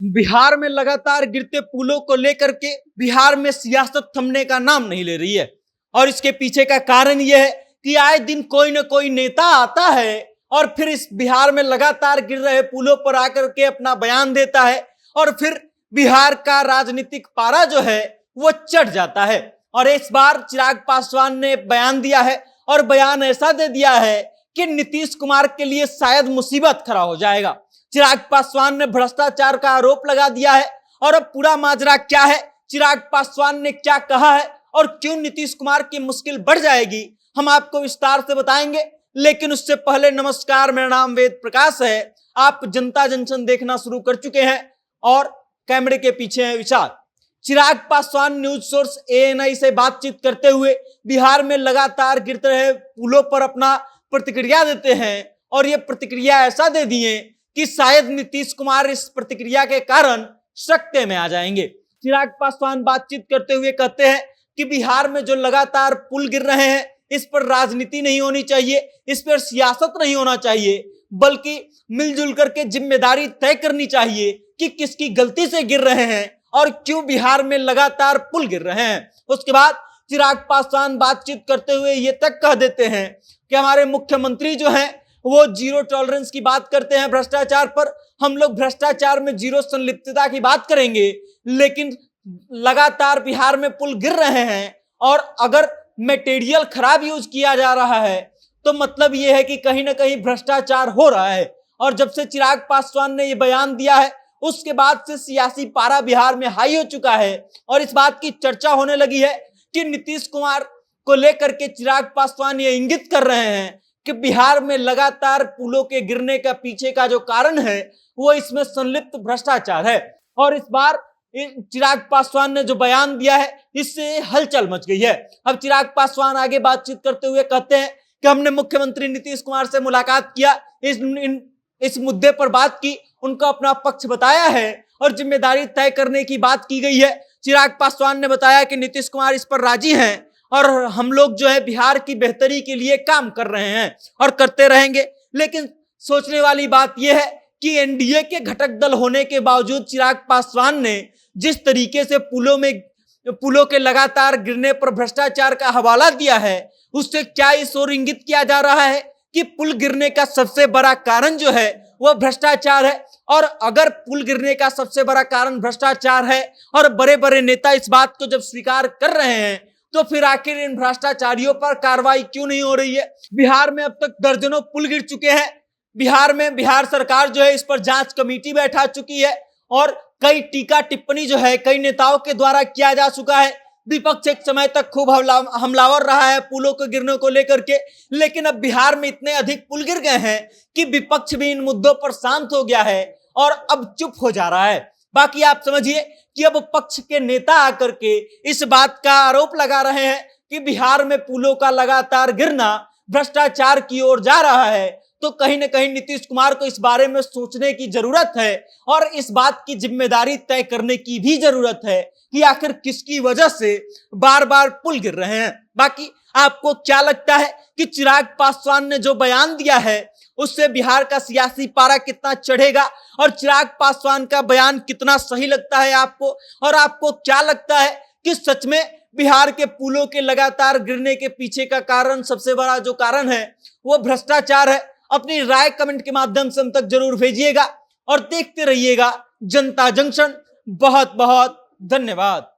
बिहार में लगातार गिरते पुलों को लेकर के बिहार में सियासत थमने का नाम नहीं ले रही है। और इसके पीछे का कारण यह है कि आए दिन कोई न कोई नेता आता है और फिर इस बिहार में लगातार गिर रहे पुलों पर आकर के अपना बयान देता है और फिर बिहार का राजनीतिक पारा जो है वो चढ़ जाता है। और इस बार चिराग पासवान ने बयान दिया है और बयान ऐसा दे दिया है कि नीतीश कुमार के लिए शायद मुसीबत खड़ा हो जाएगा। चिराग पासवान ने भ्रष्टाचार का आरोप लगा दिया है। और अब पूरा माजरा क्या है, चिराग पासवान ने क्या कहा है और क्यों नीतीश कुमार की मुश्किल बढ़ जाएगी, हम आपको विस्तार से बताएंगे। लेकिन उससे पहले नमस्कार, मेरा नाम वेद प्रकाश है। आप जनता जंक्शन देखना शुरू कर चुके हैं और कैमरे के पीछे है विशाल। Chirag Paswan news source ANI से बातचीत करते हुए बिहार में लगातार गिरते रहे पुलों पर अपना प्रतिक्रिया देते हैं और ये प्रतिक्रिया ऐसा दे दिए कि शायद नीतीश कुमार इस प्रतिक्रिया के कारण सकते में आ जाएंगे। चिराग पासवान बातचीत करते हुए कहते हैं कि बिहार में जो लगातार पुल गिर रहे हैं इस पर राजनीति नहीं होनी चाहिए, इस पर सियासत नहीं होना चाहिए, बल्कि मिलजुल करके जिम्मेदारी तय करनी चाहिए कि किसकी गलती से गिर रहे हैं और क्यों बिहार में लगातार पुल गिर रहे हैं। उसके बाद चिराग पासवान बातचीत करते हुए ये तक कह देते हैं कि हमारे मुख्यमंत्री जो हैं वो जीरो टॉलरेंस की बात करते हैं भ्रष्टाचार पर। हम लोग भ्रष्टाचार में जीरो संलिप्तता की बात करेंगे, लेकिन लगातार बिहार में पुल गिर रहे हैं और अगर मटेरियल खराब यूज किया जा रहा है तो मतलब ये है कि कहीं ना कहीं भ्रष्टाचार हो रहा है। और जब से चिराग पासवान ने ये बयान दिया है उसके बाद से सियासी पारा बिहार में हाई हो चुका है और इस बात की चर्चा होने लगी है कि नीतीश कुमार को लेकर के चिराग पासवान ये इंगित कर रहे हैं कि बिहार में लगातार पुलों के गिरने का पीछे का जो कारण है वो इसमें संलिप्त भ्रष्टाचार है। और इस बार चिराग पासवान ने जो बयान दिया है इससे हलचल मच गई है। अब चिराग पासवान आगे बातचीत करते हुए कहते हैं कि हमने मुख्यमंत्री नीतीश कुमार से मुलाकात किया, इस मुद्दे पर बात की, उनको अपना पक्ष बताया है और जिम्मेदारी तय करने की बात की गई है। चिराग पासवान ने बताया कि नीतीश कुमार इस पर राजी हैं और हम लोग जो है बिहार की बेहतरी के लिए काम कर रहे हैं और करते रहेंगे। लेकिन सोचने वाली बात यह है कि एनडीए के घटक दल होने के बावजूद चिराग पासवान ने जिस तरीके से पुलों के लगातार गिरने पर भ्रष्टाचार का हवाला दिया है उससे क्या इस ओर इंगित किया जा रहा है कि पुल गिरने का सबसे बड़ा कारण जो है वह भ्रष्टाचार है। और अगर पुल गिरने का सबसे बड़ा कारण भ्रष्टाचार है और बड़े बड़े नेता इस बात को जब स्वीकार कर रहे हैं तो फिर आखिर इन भ्रष्टाचारियों पर कार्रवाई क्यों नहीं हो रही है। बिहार में अब तक दर्जनों पुल गिर चुके हैं। बिहार सरकार जो है इस पर जांच कमेटी बैठा चुकी है और कई टीका टिप्पणी जो है कई नेताओं के द्वारा किया जा चुका है। विपक्ष एक समय तक खूब हमलावर रहा है पुलों के गिरने को लेकर के, लेकिन अब बिहार में इतने अधिक पुल गिर गए हैं कि विपक्ष भी इन मुद्दों पर शांत हो गया है और अब चुप हो जा रहा है। बाकी आप समझिए कि अब पक्ष के नेता आकर के इस बात का आरोप लगा रहे हैं कि बिहार में पुलों का लगातार गिरना भ्रष्टाचार की ओर जा रहा है, तो कहीं ना कहीं नीतीश कुमार को इस बारे में सोचने की जरूरत है और इस बात की जिम्मेदारी तय करने की भी जरूरत है कि आखिर किसकी वजह से बार बार पुल गिर रहे हैं। बाकी आपको क्या लगता है कि चिराग पासवान ने जो बयान दिया है उससे बिहार का सियासी पारा कितना चढ़ेगा और चिराग पासवान का बयान कितना सही लगता है आपको, और आपको क्या लगता है कि सच में बिहार के पुलों के लगातार गिरने के पीछे का कारण, सबसे बड़ा जो कारण है वो भ्रष्टाचार है। अपनी राय कमेंट के माध्यम से हम तक जरूर भेजिएगा और देखते रहिएगा जनता जंक्शन। बहुत बहुत धन्यवाद।